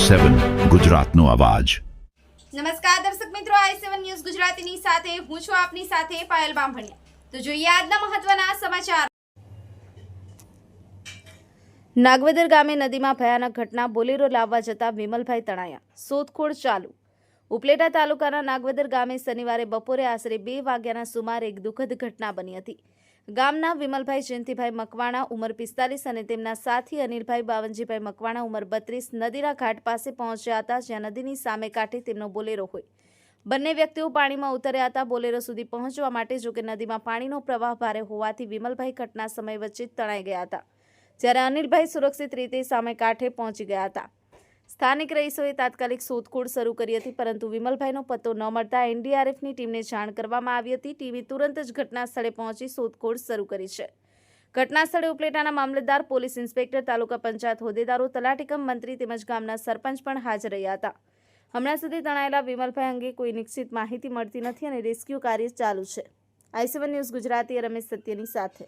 i7 ગુજરાતનો અવાજ। નમસ્કાર દર્શક મિત્રો, i7 ન્યૂઝ ગુજરાતીની સાથે હું છું આપની સાથે પાયલ બામભણિયા। તો જોઈએ આજના મહત્વના સમાચાર। નાગવેદર ગામે નદીમાં ભયાનક ઘટના, બોલેરો લાવવા જતા વિમલભાઈ તણાયા, શોધખોળ ચાલુ। ઉપલેટા તાલુકાના નાગવેદર ગામે શનિવારે બપોરે આશરે 2 વાગ્યાના સુમારે એક દુઃખદ ઘટના બની હતી। ગામના વિમલભાઈ જયંતિભાઈ મકવાણા ઉંમર 45 અને તેમના સાથી અનિલભાઈ બાવનજીભાઈ મકવાણા ઉંમર 32 નદીના ઘાટ પાસે પહોંચ્યા હતા, જ્યાં નદીની સામે કાંઠે તેમનો બોલેરો હોય। બંને વ્યક્તિઓ પાણીમાં ઉતર્યા હતા બોલેરો સુધી પહોંચવા માટે, જોકે નદીમાં પાણીનો પ્રવાહ ભારે હોવાથી વિમલભાઈ ઘટના સમય વચ્ચે તણાઈ ગયા હતા, જ્યારે અનિલભાઈ સુરક્ષિત રીતે સામે કાંઠે પહોંચી ગયા હતા। સ્થાનિક રહીશોએ તાત્કાલિક શોધખોળ શરૂ કરી હતી, પરંતુ વિમલભાઈનો પત્તો ન મળતા એનડીઆરએફની ટીમને જાણ કરવામાં આવી હતી। ટીમે તુરંત જ ઘટના સ્થળે પહોંચી શોધખોળ શરૂ કરી છે। ઘટના સ્થળે ઉપલેટાના મામલતદાર, પોલીસ ઇન્સ્પેક્ટર, તાલુકા પંચાયત હોદ્દેદારો, તલાટીકમ મંત્રી તેમજ ગામના સરપંચ પણ હાજર રહ્યા હતા। હમણાં સુધી તણાયેલા વિમલભાઈ અંગે કોઈ નિશ્ચિત માહિતી મળતી નથી અને રેસ્ક્યુ કાર્ય ચાલુ છે। i7 ન્યૂઝ ગુજરાતી રમેશ સત્યની સાથે।